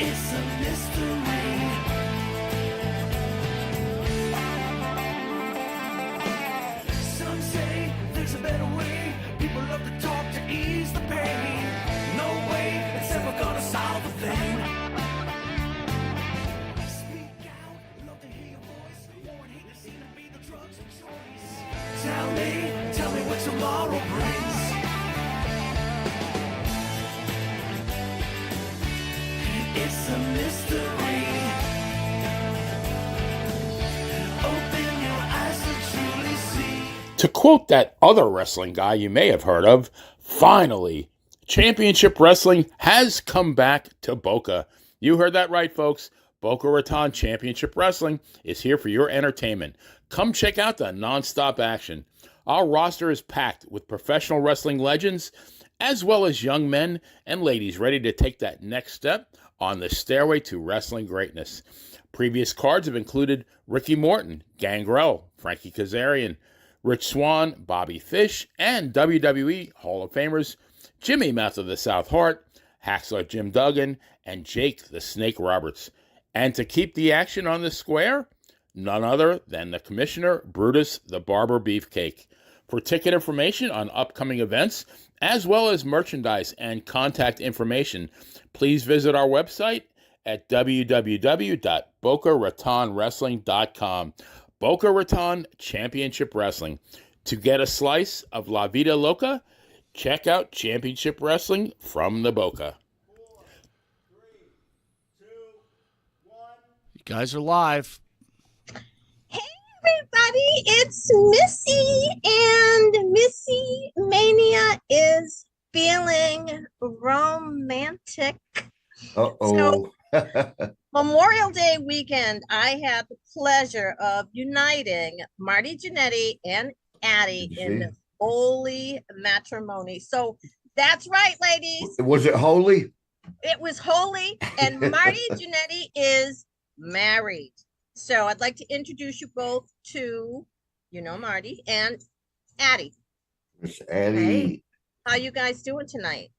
It's a mystery. Some say there's a better way. People love to talk to ease the pain. No way it's ever gonna solve a thing. Speak out, love to hear your voice. Warn, hate to seem to be the drugs of choice. Tell me what tomorrow brings. It's a mystery. Open your eyes to truly see. To quote that other wrestling guy you may have heard of, finally, Championship Wrestling has come back to Boca. You heard that right, folks. Boca Raton Championship Wrestling is here for your entertainment. Come check out the nonstop action. Our roster is packed with professional wrestling legends, as well as young men and ladies ready to take that next step on the stairway to wrestling greatness. Previous cards have included Ricky Morton, Gangrel, Frankie Kazarian, Rich Swann, Bobby Fish, and WWE Hall of Famers Jimmy Mouth of the South Heart, Hacksaw Jim Duggan, and Jake the Snake Roberts. And to keep the action on the square, none other than the Commissioner Brutus the Barber Beefcake. For ticket information on upcoming events, as well as merchandise and contact information, please visit our website at www.bocaratonwrestling.com. Boca Raton Championship Wrestling. To get a slice of La Vida Loca, check out Championship Wrestling from the Boca. 4, 3, 2, 1. You guys are live. Hey everybody, it's Missy, and Missy Mania is feeling romantic. Uh-oh. So, Memorial Day weekend, I had the pleasure of uniting Marty Jannetty and Addie in holy matrimony. So that's right, ladies. Was it holy? It was holy, and Marty Jannetty is married. So I'd like to introduce you both to, Marty and Addie. Miss Addie. Hey. How you guys doing tonight?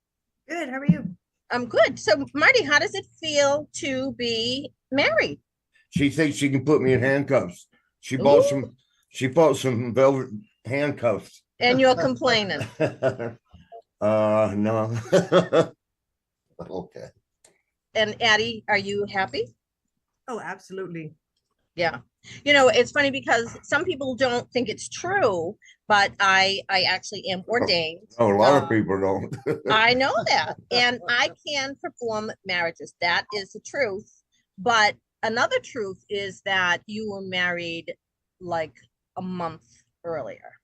Good. How are you? I'm good. So Marty, how does it feel to be married? She thinks she can put me in handcuffs. She bought some velvet handcuffs. And you're complaining. No. Okay. And Addie, are you happy? Oh, absolutely. Yeah. It's funny because some people don't think it's true, but I actually am ordained. Oh, a lot of people don't. I know that. And I can perform marriages. That is the truth. But another truth is that you were married like a month earlier.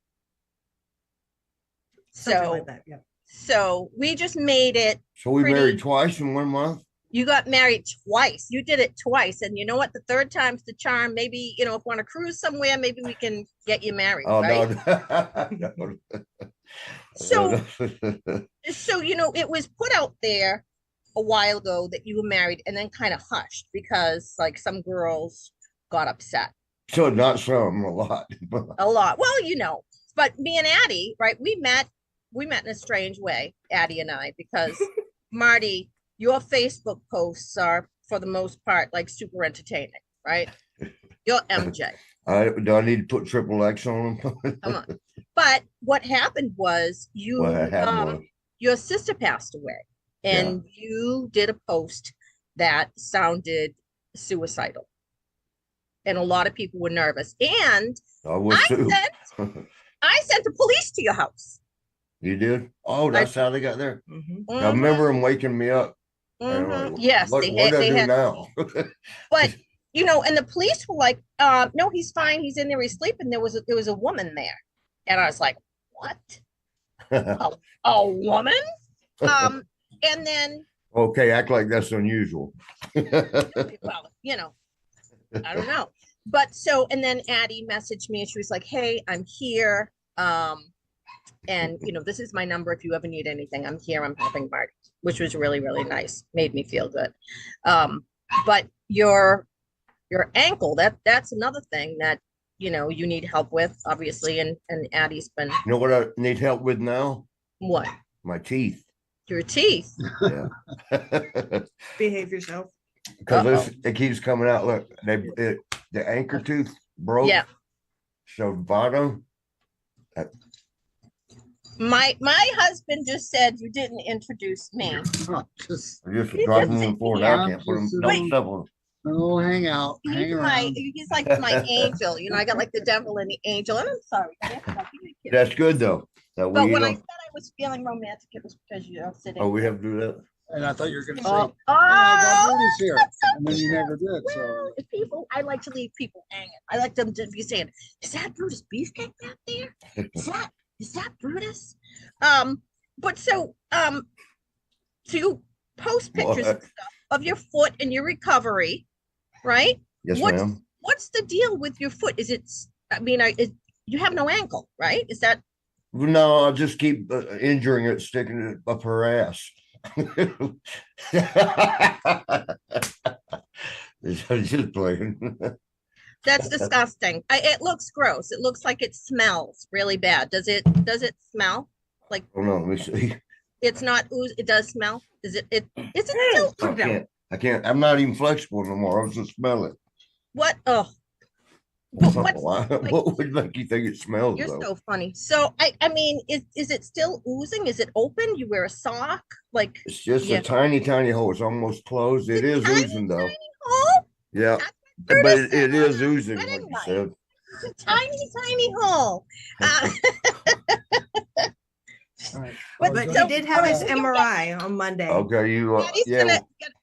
Something like that, yeah. So we just made it. So we married twice in 1 month? You got married twice. You did it twice. And you know what? The third time's the charm. Maybe, if you want to cruise somewhere, maybe we can get you married. Oh, right? no. So, it was put out there a while ago that you were married and then kind of hushed because like some girls got upset. So not some, a lot. A lot. Well, but me and Addie, right? We met in a strange way, Addie and I, because Marty, your Facebook posts are for the most part like super entertaining, right? You're MJ. Do I need to put triple X on them? Come on. But what happened was your sister passed away and you did a post that sounded suicidal. And a lot of people were nervous. And I sent the police to your house. You did? Oh, that's how they got there. Mm-hmm. I remember them waking me up. Mm-hmm. Yes, what do I do now? But and the police were like, "No, he's fine. He's in there. He's sleeping." There was a woman there, and I was like, "What? a woman?" And then okay, act like that's unusual. well, I don't know. But and then Addie messaged me and she was like, "Hey, I'm here. And this is my number. If you ever need anything, I'm here. I'm helping Marty," which was really, really nice. Made me feel good. But your ankle, that's another thing that, you need help with, obviously. And Addie's been. You know what I need help with now? What? My teeth. Your teeth. Yeah. Behave yourself. because it keeps coming out. Look, the anchor tooth broke. Yeah. So bottom. My husband just said you didn't introduce me. Just Just He drop just them on the said, floor. yeah. Now I can't put them. Wait. No stuff on. no, hang out, hang around. He's like my angel. You know, I got like the devil and the angel. And I'm sorry. That's good though. That But we when I don't. said I was feeling romantic, it was because you don't sit in. Oh, we have to do that. And I thought you were going to say, Oh, I got oh, Brutus here. that's so And then you cute. never did. Well, So if people, I like to leave people hanging. I like them to be saying, "Is that Brutus Beefcake back there? Is that Brutus?" But so you post pictures and What? stuff of your foot and your recovery, right? Yes, What's ma'am. what's the deal with your foot? Is it? I mean, you have no ankle, right? Is that? No, I'll just keep injuring it, sticking it up her ass. Just playing. That's disgusting. It looks gross. It looks like it smells really bad. Does it smell? Like Oh no, let me see. it's not ooze, it does smell? Is it Hey, still put I it down. can't. I can't. I'm not even flexible no more. I was just smell it. what? Oh, but what's Why- like, what would make you think it smells you're though? so funny. So I mean, is it still oozing? Is it open? You wear a sock? Like It's just yeah. a tiny, tiny hole. It's almost closed. It is tiny, oozing though. hole? Yeah, That's but Brutus it said is on our oozing, like wedding you night. said. It's a tiny hole. all right. But But so- he did have his all right, MRI on Monday. Okay, you.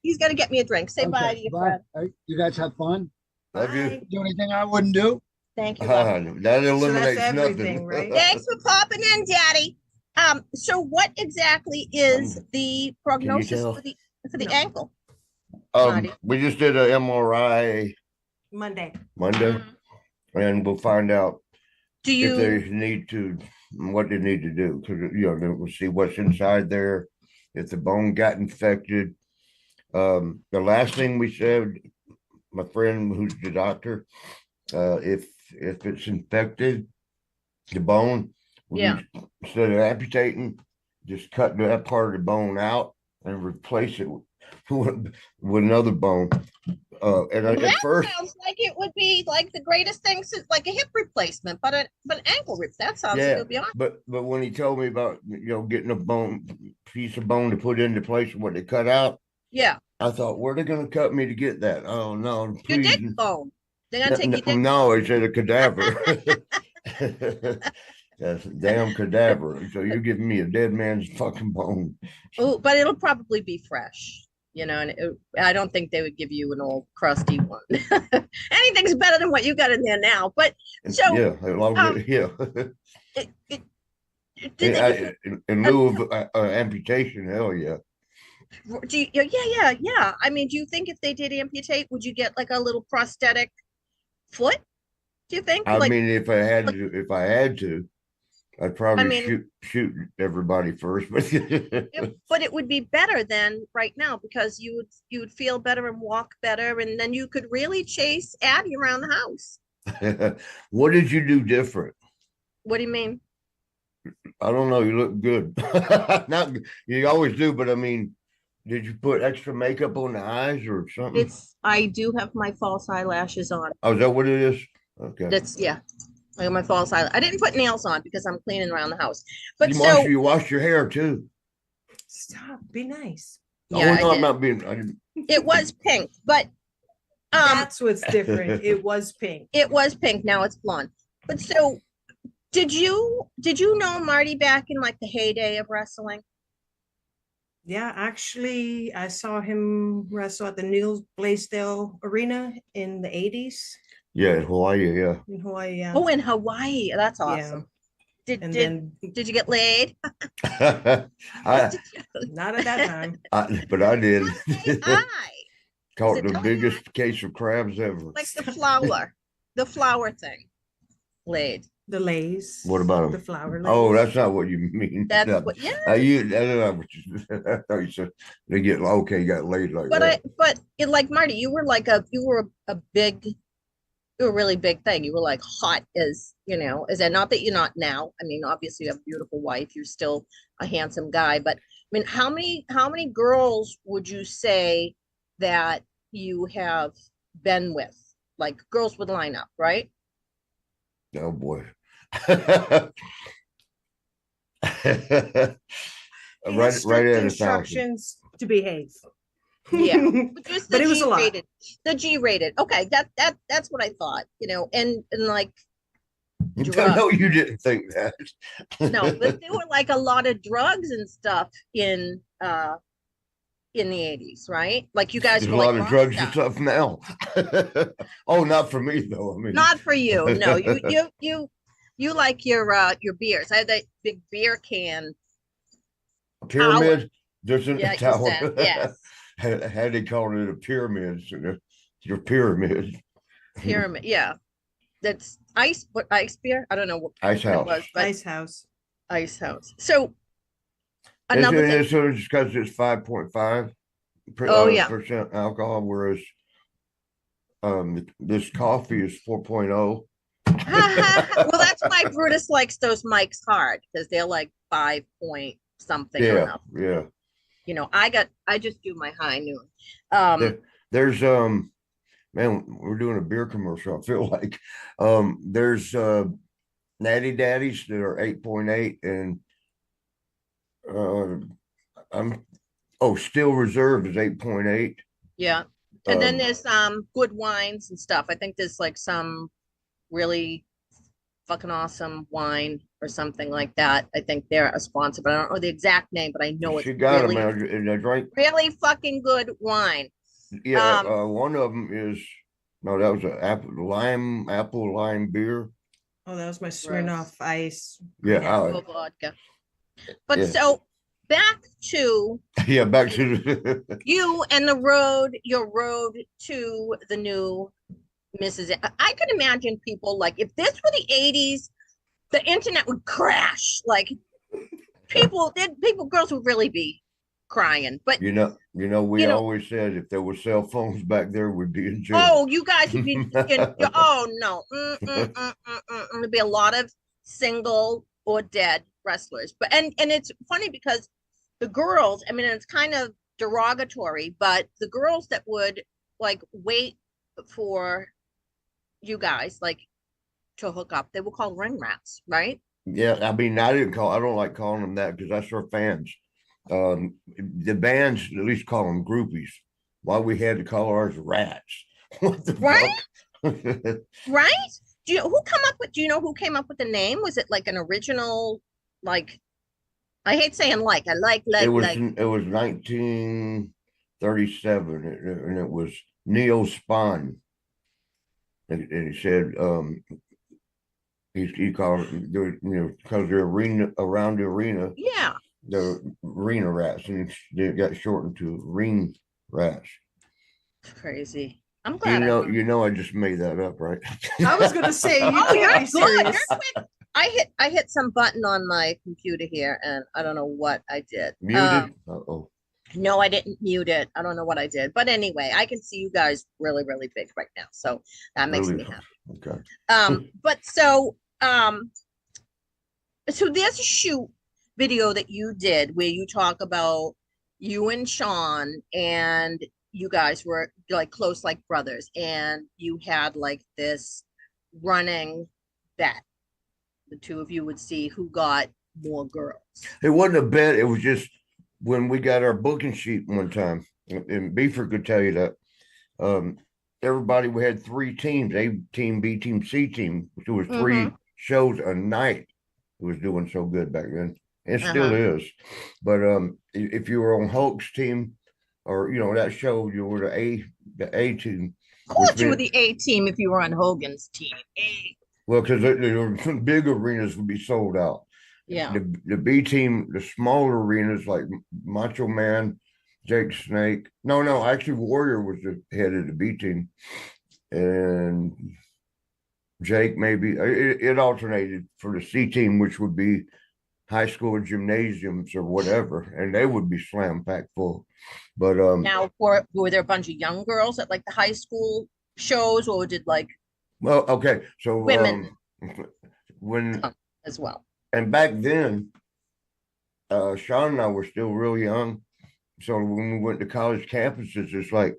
He's gonna get me a drink. Say bye to your bye. friend. All right, you guys have fun. Love you. Bye. Do anything I wouldn't do. Thank you. love. That eliminates everything, nothing. right? Thanks for popping in, Daddy. So what exactly is the prognosis tell? for the No. ankle? Marty? We just did a MRI Monday. Monday, and we'll find out Do if you they need to, what they need to do, because then we'll see what's inside there, if the bone got infected. The last thing we said, my friend who's the doctor, if it's infected, the bone, Yeah. instead of amputating, just cut that part of the bone out and replace it with another bone. And Well, at that first, sounds like it would be like the greatest thing since like a hip replacement, but an ankle rip. That sounds like yeah, it'll be on. but when he told me about getting a piece of bone to put into place of what they cut out, Yeah. I thought, where are they going to cut me to get that? Oh no, Your please. dick bone. They're gonna take your dick. No, he said a cadaver. That's a damn cadaver. So you're giving me a dead man's fucking bone. Oh, but it'll probably be fresh. You know, and I don't think they would give you an old crusty one. Anything's better than what you got in there now. But so Yeah, as long as yeah. did they In lieu of amputation, hell yeah. yeah. I mean, do you think if they did amputate, would you get like a little prosthetic foot? Do you think? I Like, mean, if I had to, I'd probably I mean- shoot everybody first, but but it would be better than right now because you would feel better and walk better, and then you could really chase Addie around the house. what did you do different? What do you mean? I don't know. You look good. Not you always do, but I mean, did you put extra makeup on the eyes or something? I do have my false eyelashes on. Oh, is that what it is? Okay. Yeah. I got my false eyelash. I didn't put nails on because I'm cleaning around the house. But so You wash your hair too. Stop. Be nice. yeah, Oh no, I I'm did. not being. I didn't, It was pink, but That's what's different. It was pink. it was pink. Now it's blonde. But so did you know Marty back in like the heyday of wrestling? Yeah, actually, I saw him wrestle at the Neil Blaisdell Arena in the 80s yeah, in Hawaii. Yeah. in Hawaii. Yeah. Oh, in Hawaii. That's Yeah. awesome. Did And did then did you get laid? I, not at that time. but I did. Hi. Caught it the telling biggest case of crabs ever. Like the flower thing. Laid. The lays. What about 'em? The flower lays. Oh, that's not what you mean. That's No. what yeah. That's not what you, I thought you said they get okay, you got laid like But that. like Marty, you were a really big thing. You were like hot as, is that not that you're not now? I mean, obviously you have a beautiful wife. You're still a handsome guy, but I mean, how many girls would you say that you have been with? Like girls would line up, right? Oh boy. He Right, had strict at 1,000. instructions to behave. Yeah. Just the But it was a lot. G-rated. The G-rated. Okay, that's what I thought, and like No, you didn't think that. no, but there were like a lot of drugs and stuff in the 80s, right? Like you guys There's were a lot like of rock drugs and stars. stuff now. Oh, not for me though. I mean, Not for you. No, you like your beers. I had that big beer can. pyramid. There's an Yeah, you tower. said, yes. Had they called it a pyramid? So your pyramid. Pyramid. Yeah. That's ice. What ice beer? I don't know what Ice it house. was, but Ice house. ice house. So It's, another thing. so it's because it's 5.5 Oh, yeah. percent alcohol, whereas this coffee is 4.0. Well, that's why Brutus likes those mics hard because they're like 5 point something. Or Yeah, nothing. yeah. I just do my high noon. There's man, we're doing a beer commercial. I feel like there's natty daddies that are 8.8 and still reserve is 8.8. Yeah. And then Um, there's good wines and stuff. I think there's like some really fucking awesome wine or something like that. I think they're a sponsor, but I don't know the exact name, but I know it's she got really, them and I drank. really fucking good wine. Yeah, one of them is no, that was a apple lime beer. Oh, that was my Smirnoff Ice. Yeah, Yeah, vodka. But yeah. so back to Yeah, back to the you and your road to the new Mrs. I could imagine people like if this were the 80s, the internet would crash. Like girls would really be crying. But we always said if there were cell phones back there, we'd be in jail. oh, you guys would be oh no. There'd be a lot of single or dead wrestlers. But and it's funny because the girls, I mean, it's kind of derogatory, but the girls that would like wait for you guys like to hook up, they were called ring rats, right? Yeah, I mean, I don't like calling them that because that's our fans. The bands at least call them groupies. Why we had to call ours rats? What the Right? fuck? Right? Do you know who came up with the name? Was it like an original, like I hate saying like I like It was 1937 and it was Neil Spahn. And he said he called it, because they're around the arena, yeah. the arena rats, and it got shortened to ring rats. It's crazy. I'm glad I just made that up, right? I was gonna say you Oh, you're can't be good. serious. You're quick. I hit some button on my computer here and I don't know what I did. Muted. Uh-oh. No, I didn't mute it. I don't know what I did. But anyway, I can see you guys really, really big right now. So that makes me happy. Okay. But so there's a shoot video that you did where you talk about you and Sean and you guys were like close like brothers and you had like this running bet. The two of you would see who got more girls. It wasn't a bet. It was just when we got our booking sheet one time, and Beaver could tell you that. Everybody, we had 3 teams: A team, B team, C team. There was 3 shows a night. It was doing so good back then. It still is. But if you were on Hulk's team, or that show, you were the A team. Of course, you were the A team if you were on Hogan's team. A. Well, because the big arenas would be sold out. Yeah. The B team, the smaller arenas like Macho Man, Jake Snake. No, actually Warrior was the head of the B team. And Jake maybe. It alternated for the C team, which would be high school gymnasiums or whatever, and they would be slam packed full. But now were there a bunch of young girls at like the high school shows or did like well, okay, so women when as well? And back then, Sean and I were still real young. So when we went to college campuses, it's like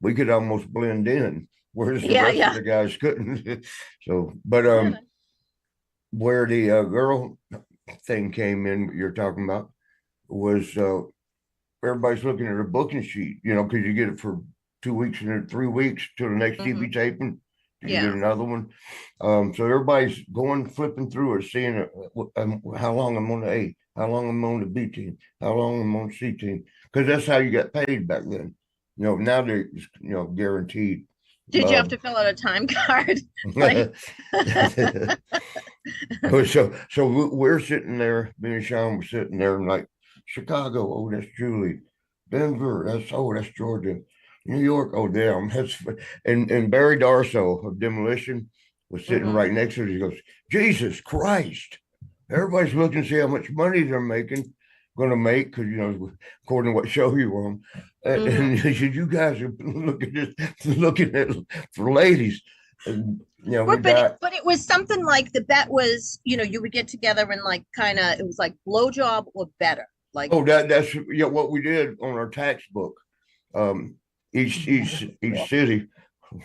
we could almost blend in, whereas the Yeah, rest yeah. of the guys couldn't. So, but Really? where the girl thing came in, you're talking about, was everybody's looking at a booking sheet, because you get it for 2 weeks and then 3 weeks till the next TV taping. You Yeah. get another one. So everybody's going flipping through it, seeing how long I'm on the A, how long I'm on the B team, how long I'm on the C team, because that's how you got paid back then. Now they're guaranteed. Did you have to fill out a time card? Like- so we're sitting there, me and Sean were sitting there and like, Chicago, oh, that's Julie. Denver, that's Georgia. New York, oh damn, and Barry Darso of Demolition was sitting right next to us. He goes, Jesus Christ. Everybody's looking to see how much money they're gonna make, because according to what show you were on. And he said, you guys are looking at for ladies. And but it was something like the bet was, you would get together and like kind of, it was like blowjob or better. Like, that's what we did on our tax book. Each city.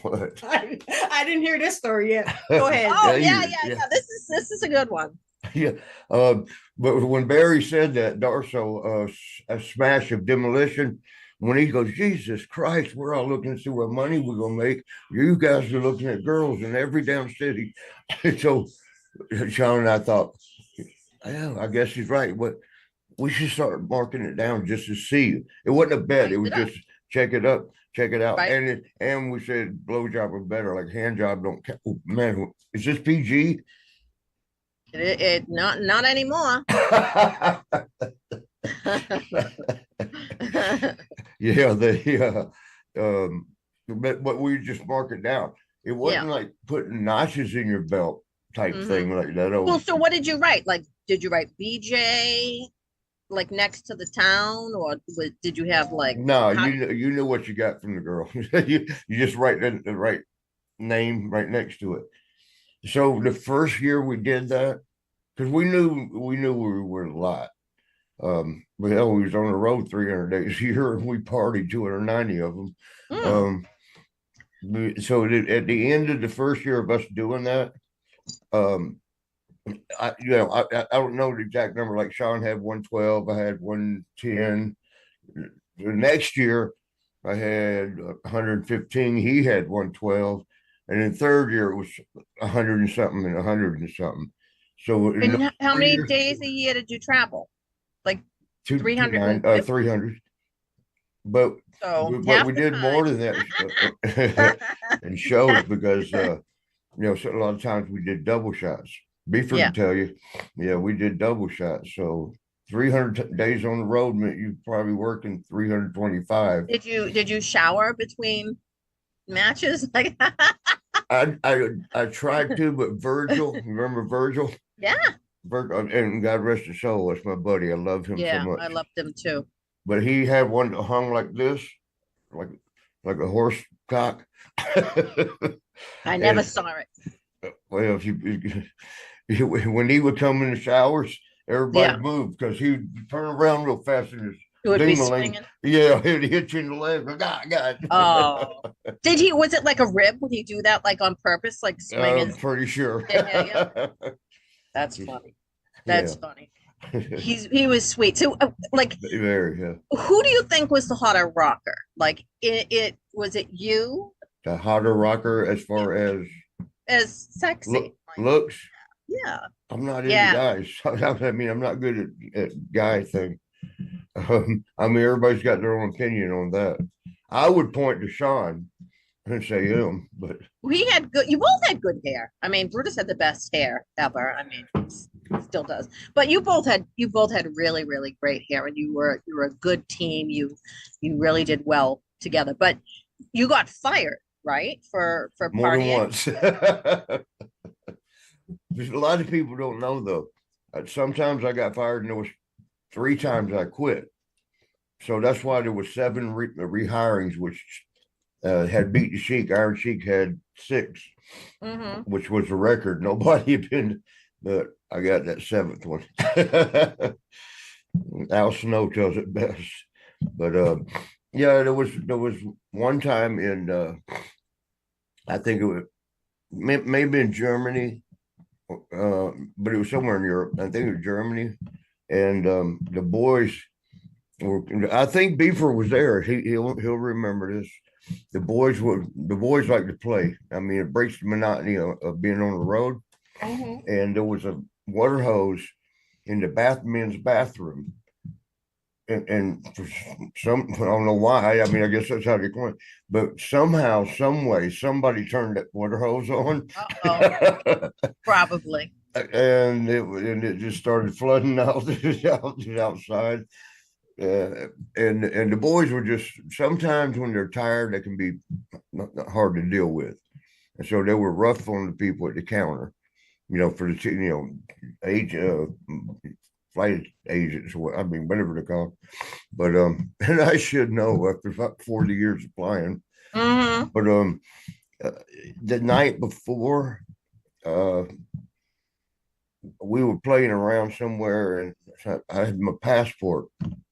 What? I didn't hear this story yet. Go ahead. oh Yeah, yeah. This is a good one. Yeah. But when Barry said that, Darso, a smash of Demolition, when he goes, Jesus Christ, we're all looking to see what money we're gonna make. You guys are looking at girls in every damn city. So Sean and I thought, yeah, I guess he's right. But we should start marking it down just to see. It wasn't a bet. It was just check it out. Right. And we said blowjob or better, like hand job don't count. Oh, man, is this PG? It not anymore. Yeah, but we just mark it down. It wasn't like putting notches in your belt type thing like that. Well, so what did you write? Like, did you write BJ? Like next to the town, or did you have like? No, you knew what you got from the girl. you just write the right name right next to it. So the first year we did that, because we knew we were a lot. But hell, we was on the road 300 days a year, and we partied 290 of them. So at the end of the first year of us doing that, I don't know the exact number. Like Sean had 112, I had 110. The next year, I had 115. He had 112, and in third year it was 100 and something and 100 and something. So and how many days a year did you travel? Like 300. 300. But we did more than that in shows, because so a lot of times we did double shots. Beaver can tell you, we did double shots. So 300 days on the road meant you probably working 325. Did you shower between matches? Like I tried to, but Virgil, remember Virgil? Yeah. Virgil, and God rest his soul, that's my buddy. I love him so much. I loved him too. But he had one that hung like this, like a horse cock. I never saw it. Well, when he would come in the showers, everybody moved, because he would turn around real fast and it would be swinging. Yeah, he'd hit you in the leg. God. Oh, was it like a rib? Would he do that like on purpose, like swinging? I'm pretty sure. Yeah. That's funny. That's funny. He was sweet. So like, very, who do you think was the hotter rocker? Like was it you? The hotter rocker as far as sexy looks? Yeah. I'm not into guys. I mean, I'm not good at guy thing. I mean, everybody's got their own opinion on that. I would point to Sean and say him, but you both had good hair. I mean, Brutus had the best hair ever. I mean, still does. But you both had really, really great hair, and you were a good team. You really did well together. But you got fired, right? For more partying. than once. There's a lot of people don't know though. Sometimes I got fired, and there was 3 times I quit. So that's why there was 7 rehirings, which had beat the Sheik. Iron Sheik had 6, which was a record. Nobody had been, but I got that 7th one. Al Snow tells it best. But Yeah, there was one time in I think it was maybe in Germany, but it was somewhere in Europe. I think it was Germany, and the boys were. I think Beaver was there. He'll remember this. The boys like to play. I mean, it breaks the monotony of being on the road. Mhm. And there was a water hose in the men's bathroom. And for I don't know why. I mean, I guess that's how they went. But somehow, some way, somebody turned that water hose on. Uh-oh, probably. And it just started flooding out outside. And the boys were just sometimes when they're tired, they can be not hard to deal with. And so they were rough on the people at the counter, for the age flight agents, I mean, whatever they call. But and I should know after about 40 years of flying. Hmm. But the night before, we were playing around somewhere, and I had my passport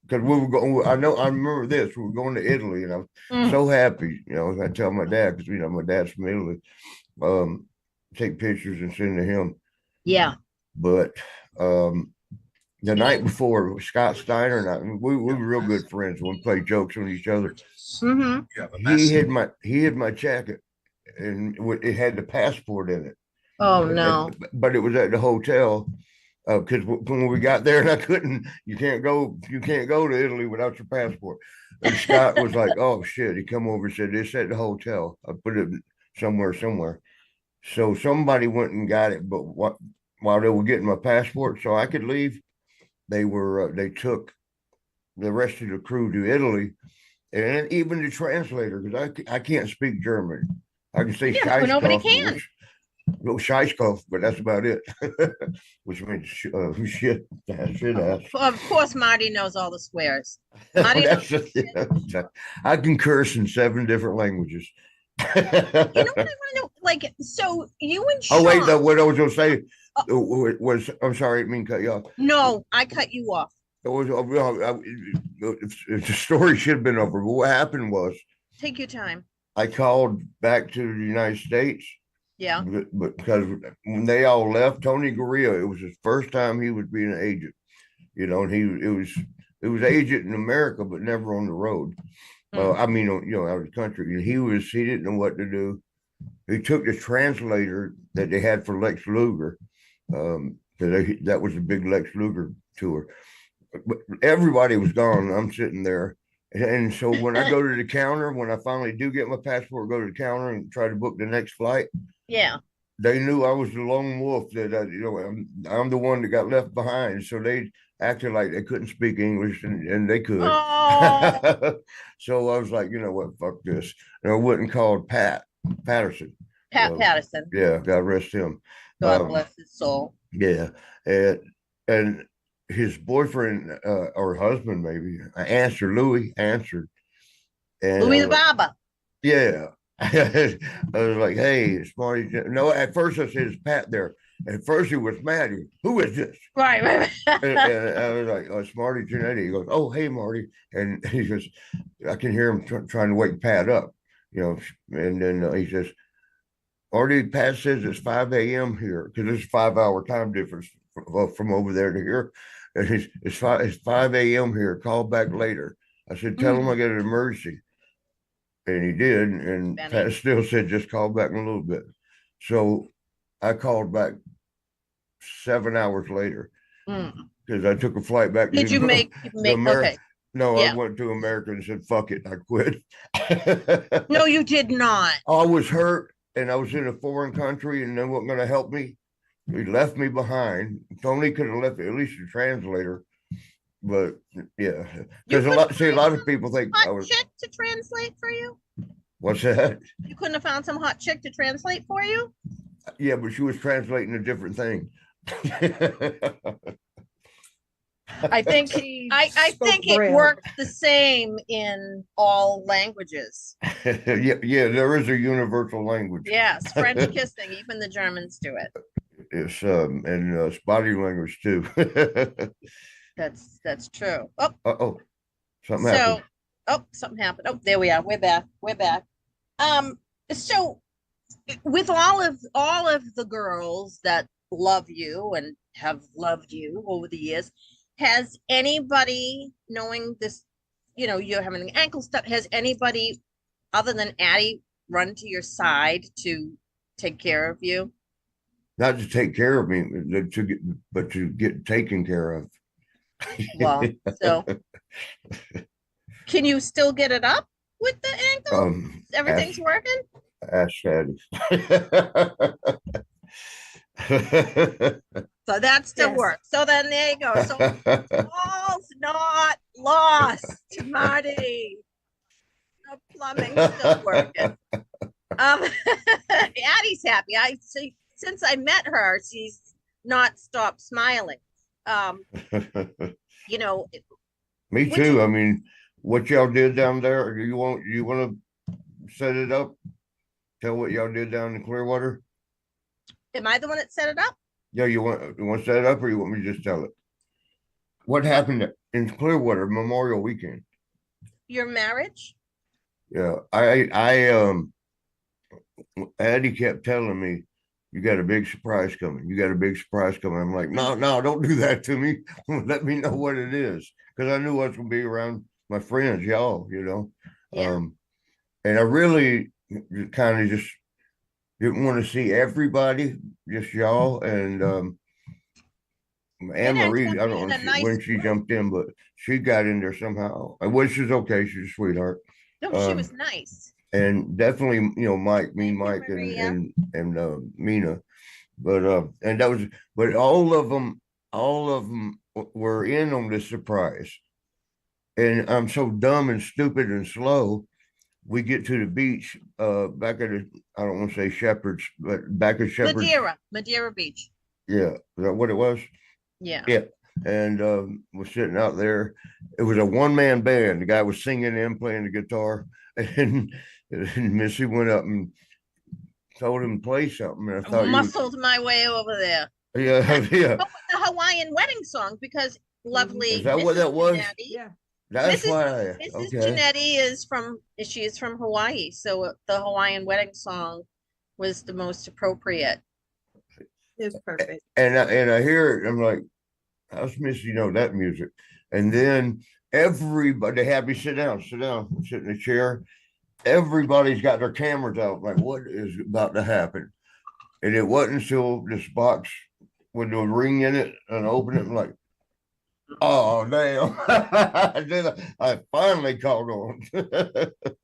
because we were going. I remember this. We were going to Italy, and I was so happy. I tell my dad because my dad's from Italy. Take pictures and send to him. Yeah. But the night before, Scott Steiner and I, we were real good friends. We played jokes on each other. Hmm. He hid my jacket, and it had the passport in it. Oh no. But it was at the hotel because when we got there, and I couldn't. You can't go to Italy without your passport. And Scott was like, "Oh shit!" He come over and said, "It's at the hotel. I put it somewhere." So somebody went and got it, but while they were getting my passport so I could leave, they took the rest of the crew to Italy, and even the translator, because I can't speak German. I can say Yeah, nobody can. Scheißkopf, but that's about it. Which means shit. Of course, Marty knows all the swears. Marty I can curse in 7 different languages. You know what I want to know? Like, so you and Sean. Oh wait, no, what I was going to say was, I'm sorry, I didn't mean to cut you off. No, I cut you off. It was the story should have been over. But what happened was, Take your time. I called back to the United States. Yeah. Because when they all left, Tony Gurria, it was his first time he was being an agent. And it was agent in America, but never on the road. I mean, out of the country. And he didn't know what to do. He took the translator that they had for Lex Luger, because that was a big Lex Luger tour. But everybody was gone. I'm sitting there. And so when I go to the counter, when I finally do get my passport, go to the counter and try to book the next flight. Yeah. They knew I was the lone wolf, that I'm the one that got left behind. So they acted like they couldn't speak English, and they could. Oh. So I was like, you know what, fuck this. And I went and called Patterson. Patterson. Yeah, God rest him. God bless his soul. Yeah, and his boyfriend or husband maybe Louis answered. And Louis the Baba. Yeah. I was like, "Hey, it's Marty." No, at first I said, "It's Pat there." At first he was mad. Who is this? Right. and I was like, "Oh, it's Marty Jannetty." He goes, "Oh, hey, Marty," and he goes, I can hear him trying to wake Pat up, and then he says, "Marty, Pat says it's 5 a.m. here because there's a 5-hour time difference from over there to here, and it's 5 a.m. here. Call back later." I said, "Tell him I got an emergency." And he did, and Benny. Pat still said, "Just call back in a little bit." So I called back 7 hours later because I took a flight back. Did you make okay? No, Yeah. I went to America and said, "Fuck it," I quit. No, you did not. I was hurt, and I was in a foreign country, and they weren't going to help me. He left me behind. Tony could have left at least a translator. But yeah, because a lot of people think I Hot was. chick to translate for you? What's that? You couldn't have found some hot chick to translate for you? Yeah, but she was translating a different thing. I think I think it Braille. works the same in all languages. yeah, there is a universal language. Yes, French kissing, even the Germans do it. It's and it's body language too. That's true. Oh, Oh, something so happened. Oh, something happened. Oh, there we are. We're back. We're back. So with all of the girls that love you and have loved you over the years, has anybody, knowing this, you're having an ankle stuff, has anybody other than Addie run to your side to take care of you? Not to take care of me, but to get taken care of. Well, so can you still get it up with the ankle? Everything's working? Ask Addie. So that still Yes. works. So then there you go. So all's not lost, Marty. The plumbing's still working. Addie's happy. I see, since I met her, she's not stopped smiling. You know, Me Would too. you- I mean, what y'all did down there, you want to set it up? Tell what y'all did down in Clearwater? am I the one that set it up? Yeah, you want to set it up, or you want me to just tell it? What happened in Clearwater Memorial Weekend? Your marriage? Yeah, Addie kept telling me, you got a big surprise coming. You got a big surprise coming. I'm like, no, don't do that to me. Let me know what it is. Because I knew I was going to be around my friends, y'all, Yeah. And I really kind of just didn't want to see everybody, just y'all. And Anne Marie, I don't know when she jumped in, but she got in there somehow. Which is okay. She's a sweetheart. No, she was nice. And definitely, Mike, me, Thank you, Mike, Maria. and Mina, but but all of them were in on this surprise, and I'm so dumb and stupid and slow. We get to the beach, back at I don't want to say Shepherd's, but back at Shepherd's. Madeira Beach. Yeah, is that what it was? Yeah. Yeah. And we're sitting out there. It was a one-man band. The guy was singing and playing the guitar, and Missy went up and told him to play something. And I thought, Muscled my way over there. yeah, yeah. Oh, the Hawaiian wedding song, because lovely. Is that what that was? Jannetty- Yeah. That's Mrs. why. Mrs. Okay. Jannetty she is from Hawaii, so the Hawaiian wedding song was the most appropriate. It's perfect. And I hear it. I'm like, how's Missy know that music? And then everybody, they had me sit down, sit in a chair. Everybody's got their cameras out. Like, what is about to happen? And it wasn't until this box with the ring in it and I opened it, I'm like, oh damn! I finally caught on.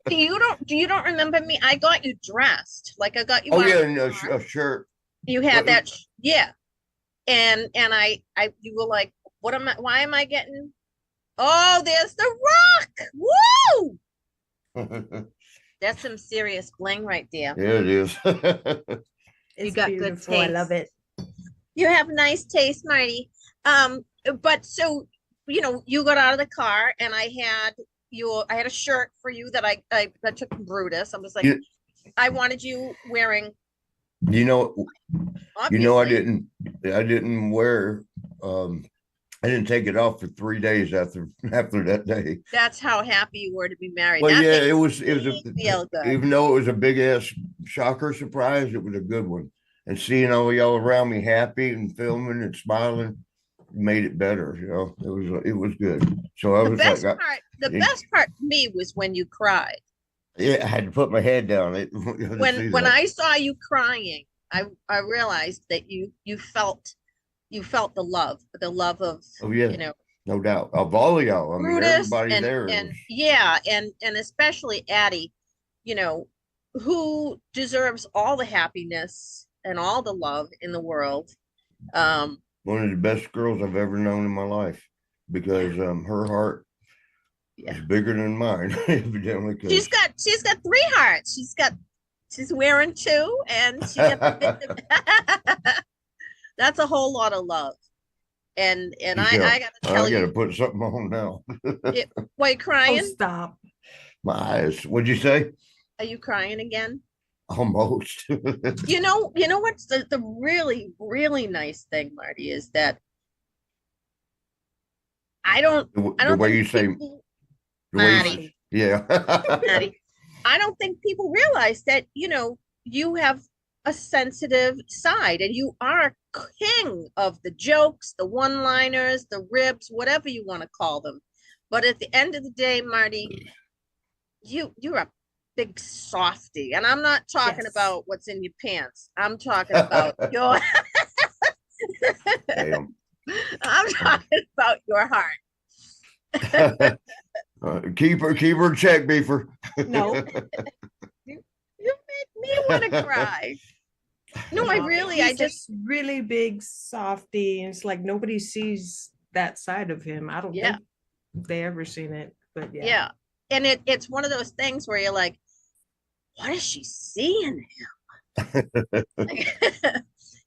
Do you don't remember me? I got you dressed. Like I got you. Oh out yeah, of and the car. a shirt. You had What- that, yeah. And you were like, why am I getting, oh, there's the Rock. Woo! Yeah, That's some serious bling right there. it is. It's got good beautiful. I love it. You have nice taste, Marty. But so, you got out of the car and I had a shirt for you that I took from Brutus. I was like, Yeah. I wanted you wearing, I obviously. I didn't wear. I didn't take it off for 3 days after that day. That's how happy you were to be married. Well, That yeah, makes it was me feel good. even though it was a big ass shocker surprise, it was a good one. And seeing all y'all around me happy and filming and smiling made it better. It was good. So I The was best like, part, the it- best part to me was when you cried. yeah, I had to put my head down. When I saw you crying, I realized that you felt the love of, oh yeah, no doubt, of all of y'all. I mean, Brutus everybody and, there. and was- yeah, and especially Addie, who deserves all the happiness and all the love in the world. one of the best girls I've ever known in my life, because her heart Yeah. is bigger than mine, evidently. 'cause- She's got 3 hearts. She's wearing 2 and she got that's a whole lot of love. And Yeah. I gotta tell I gotta you, put something on now. why you Oh, crying? stop. My eyes. What'd you say? Are you crying again? Almost. You know what's the really, really nice thing, Marty, is that I don't The way think you say, people- the way you Maddie. say, Yeah. Addie, I don't think people realize that, you have a sensitive side and you are king of the jokes, the one-liners, the ribs, whatever you want to call them. But at the end of the day, Marty, you're a big softy. And I'm not talking Yes. about what's in your pants. I'm talking about your Damn. I'm talking about your heart. Keep her in check, Beefer. No. You make me want to cry. No, I really, I He's just, a really big softy, and it's like nobody sees that side of him. I don't Yeah. think they ever seen it, but yeah. yeah. And it's one of those things where you're like, what is she seeing him?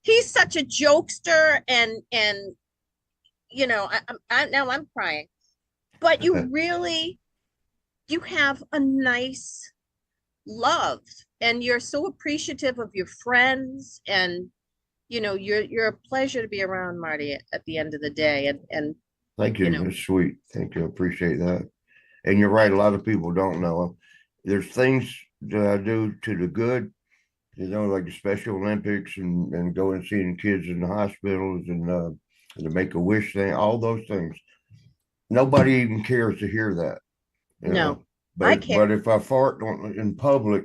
He's such a jokester and now I'm crying. But you really, you have a nice love and you're so appreciative of your friends and you're a pleasure to be around, Marty, at the end of the day. And Thank you. You know. That's sweet. Thank you. I appreciate that. And you're right. A lot of people don't know. There's things that I do to the good, like the Special Olympics and going and seeing kids in the hospitals and the Make-A-Wish thing, all those things. Nobody even cares to hear that. you No, know. I But care. if I fart in public,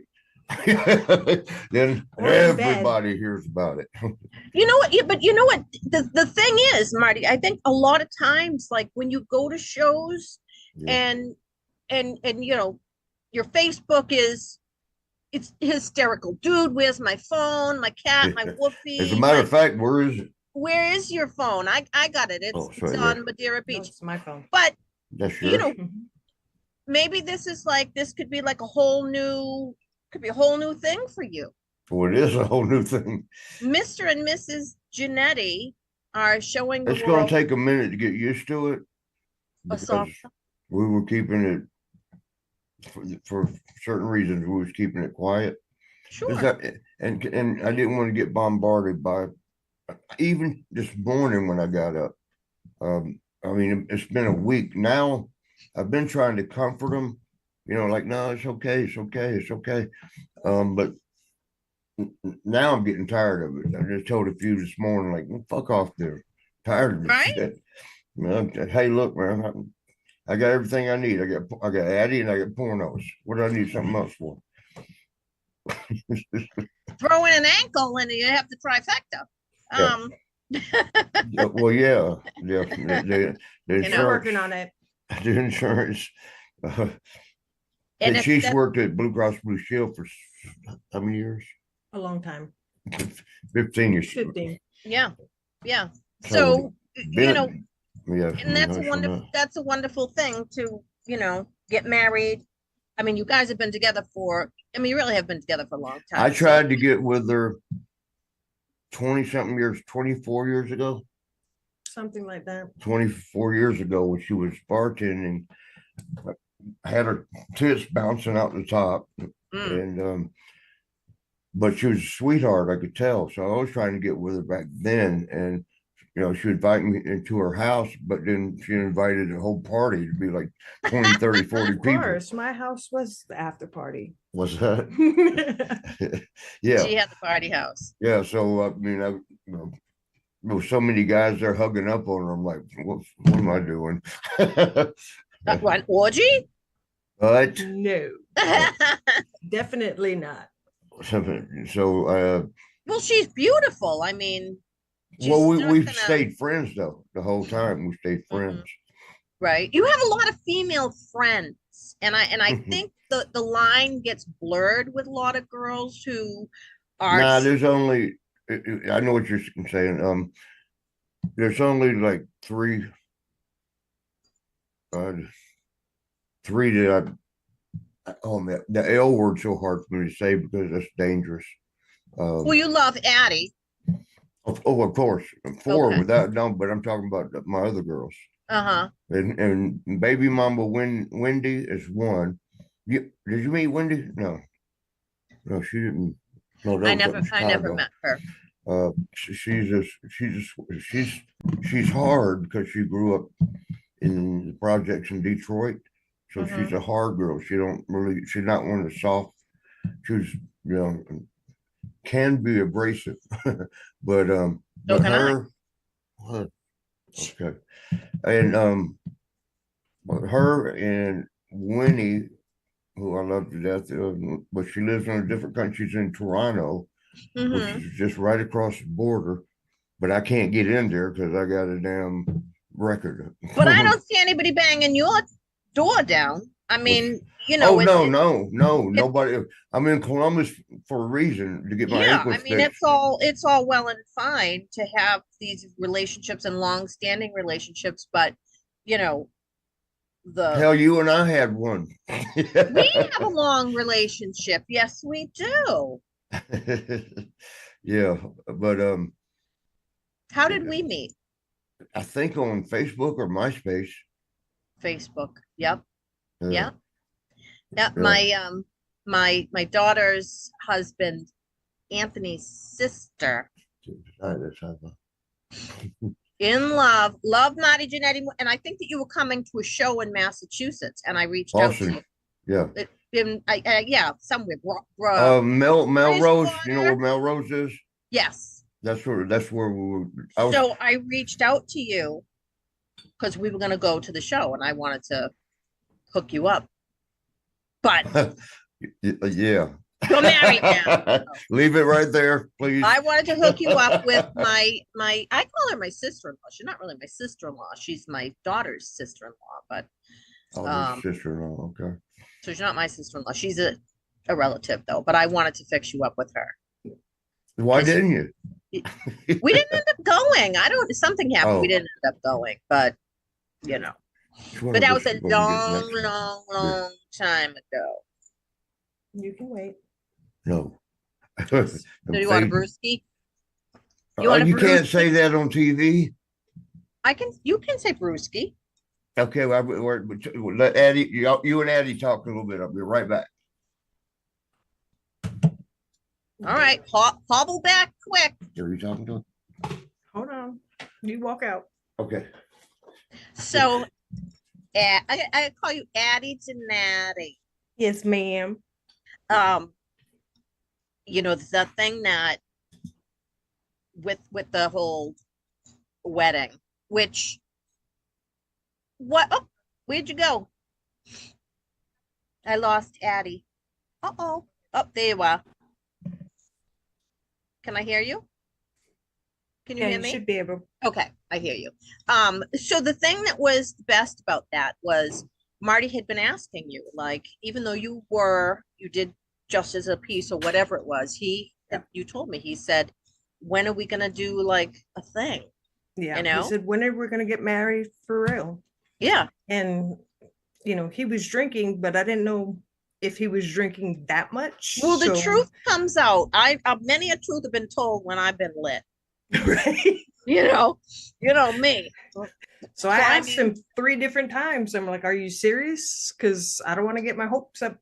then Or in bed. everybody hears about it. You know what? But you know what? The thing is, Marty, I think a lot of times, like when you go to shows Yeah. and your Facebook it's hysterical. Dude, where's my phone? My cat, my whoopee. As a matter of fact, where is it? Where is your phone? I got it. Oh, It's right on there. Madeira No, Beach. it's my phone. But That's you yours. know, Mhm. maybe this could be like a whole new thing for you. Well, it is a whole new thing. Mr. and Mrs. Jannetty are showing the It's going world to take a minute to get used to it a because soft. we were keeping it for certain reasons. We was keeping it quiet. Sure. And I didn't want to get bombarded by even this morning when I got up. I mean, it's been a week now. I've been trying to comfort them, like, no, it's okay, it's okay, it's okay. But now I'm getting tired of it. I just told a few this morning, like, well, fuck off there. Tired of this Right? shit. Hey, look, man, I got everything I need. I got Addie and I got pornos. What do I need something else for? Throw in an ankle and you have the trifecta. Yeah. Yeah, well, yeah. The You know, We're insurance, working on it. the insurance. And And if she's that- worked at Blue Cross Blue Shield for how many years? A long time. 15 years. 15. Yeah. So, So been- yeah, and that's a hush on wonderful that. wonderful thing to, get married. I mean, you guys have been together you really have been together for a long time. I So- tried to get with her 20-something years, 24 years ago. Something like that. 24 years ago when she was bartending. I had her tits bouncing out the top. Mm. And but she was a sweetheart, I could tell. So I was trying to get with her back then. And she would invite me into her house, but then she invited a whole party to be like 20, 30, 40 Of people. course, my house was the after party. Was that? She Yeah. had the party house. Yeah. So I mean, there were so many guys there hugging up on her. I'm like, what am I doing? An orgy? But No, definitely not. so Well, she's beautiful. I mean, well, she's not we gonna- stayed friends though the whole time. We stayed friends. right. You have a lot of female friends, and I Mhm. think the line gets blurred with a lot of girls who are Nah, there's only. I know what you're saying. There's only like three that oh man, the L word's so hard for me to say because that's dangerous. well, you love Addie. Of course, four Okay. without no, but I'm talking about my other girls. Uh-huh. And baby mama Wendy is one. Did you meet Wendy? No, she didn't. No, that I was up in never Chicago. met her. She's hard because she grew up in the projects in Detroit. So she's a hard girl. She's not one of the soft. She's, can be abrasive, but can I. her, what? Okay, and her and Winnie, who I love to death, but she lives in a different country. She's in Toronto, which Mhm. is just right across the border. But I can't get in there because I got a damn record. But I don't see anybody banging your door down. I mean, Oh no, nobody. I'm in Columbus for a reason to get my yeah, ankle I mean, fixed. it's all well and fine to have these relationships and long-standing relationships, but the Hell, you and I had one. we have a long relationship. Yes, we do. Yeah, but How did we meet? I think on Facebook or MySpace. Facebook. Yep. Yeah. Yeah. Yeah. Yeah. My daughter's husband, Anthony's sister, in love, Marty Jannetty, and I think that you were coming to a show in Massachusetts, and I reached out to Boston. you. Yeah. Yeah, somewhere. Melrose. You know Bridgewater. where Melrose is? Yes. That's where we were. So I reached out to you because we were going to go to the show, and I wanted to hook you up. But yeah. you're married now. Leave it right there, please. I wanted to hook you up with my I call her my sister-in-law. She's not really my sister-in-law. She's my daughter's sister-in-law, but Sister-in-law. Okay. so she's not my sister-in-law. She's a relative though, but I wanted to fix you up with her. Why didn't you? We didn't end up going. Something happened. We Oh. didn't end up going, but but that was a long time ago. You can wait. No. So do you want a brewski? You want a You can't brewski? say that on TV. You can say brewski. Okay, well, let Addie, you and Addie talk a little bit. I'll be right back. All right, hobble back quick. Are you talking to him? Hold on. You walk out. Okay. So, I call you Addie Jannetty. Yes, ma'am. The thing that with the whole wedding, which where'd you go? I lost Addie. Oh, there you are. Can I hear you? Can you Yeah, hear you me? should be able. Okay, I hear you. So the thing that was best about that was Marty had been asking you, like, even though you did just as a piece or whatever it was, you told me, he said, when are we gonna do like a thing? Yeah. You know? He said, when are we gonna get married for real? Yeah. And he was drinking, but I didn't know if he was drinking that much. Well, the so- truth comes out. Many a truth have been told when I've been lit. Right. You know me. So I I asked him 3 different times. I'm like, are you serious? Because I don't want to get my hopes up